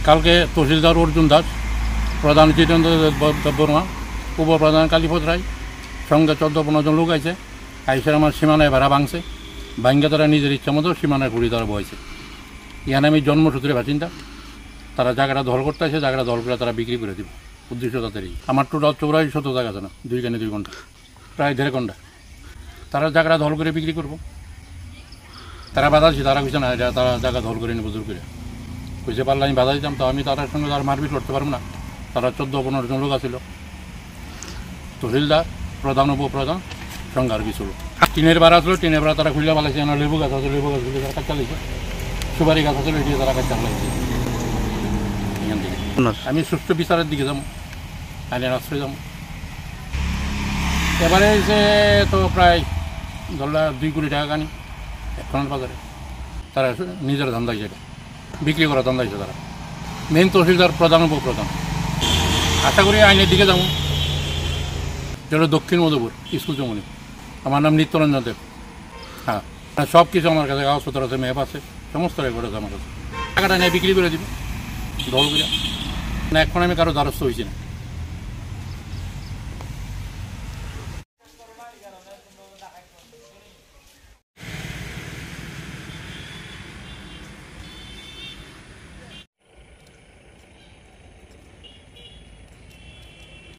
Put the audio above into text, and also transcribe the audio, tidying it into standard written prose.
কালকে তহসিলদার অর্জুন দাস, প্রধান জিতেন্দ্র বর্মা, উপপ্রধান কালীপদ রায়, সঙ্গে 14-15 জন লোক আছে। আইসের আমার সীমানায় ভাড়া ভাঙছে, ভাঙ্গে তারা নিজের ইচ্ছা মতো সীমানায় ঘুরি তারা বয়েছে। এখানে আমি জন্মসূত্রে বাসিন্দা, তারা জায়গাটা দখল করতে আসে, জায়গাটা দখল করে তারা বিক্রি করে দিব, উদ্দেশ্য তাদেরই। আমার টোটাল 84 জায়গা আছে না, 2 ঘন্টা, প্রায় 1.5 ঘন্টা। তারা জায়গাটা দখল করে বিক্রি করবো, তারা বাধা দিচ্ছে, তারা কইছে না এটা তারা জায়গা দখল করে নিব জোর করে। কইছে পারলে আমি বাধা দিতাম, তো আমি তাদের সঙ্গে তার মারপিট করতে পারবো না। তারা 14-15 জন লোক আছিল, তহসিলদার, প্রধান, উপপ্রধান, সঙ্গে আর কিছু লোক। টিনের বেড়া ছিল, টিনের বেড়া তারা খুলে পালাইছে। লেবু গাছ আছে, লেবু গাছ খুলে তারা কাজ চালাইছে। সুপারি গাছ আছে, এটি তারা কাজ চালাইছে। এখান থেকে আমি সুস্থ বিচারের দিকে যাবো, আইনের আশ্রয় যাবো। এবারে যে তো প্রায় ধরলা 2 কোটি টাকা কানি এখন বাজারে তারা নিজের ধান্দা হিসেবে বিক্রি করা ধান্দা হিসেবে তারা মেন তহসিলদার, প্রধান, উপপ্রধান। আশা করি আইনের দিকে যাবো। যেটা দক্ষিণ মধুপুর স্কুল চমনি। আমার নাম নিত্যরঞ্জন দেব। হ্যাঁ, সব কিছু আমার কাছে, কাগজপত্র আছে, ম্যাপ আছে, সমস্ত রেকর্ড আছে আমার কাছে। টাকাটা নিয়ে বিক্রি করে দিব দল করে না। এখন আমি কারো দ্বারস্থ হয়েছি না।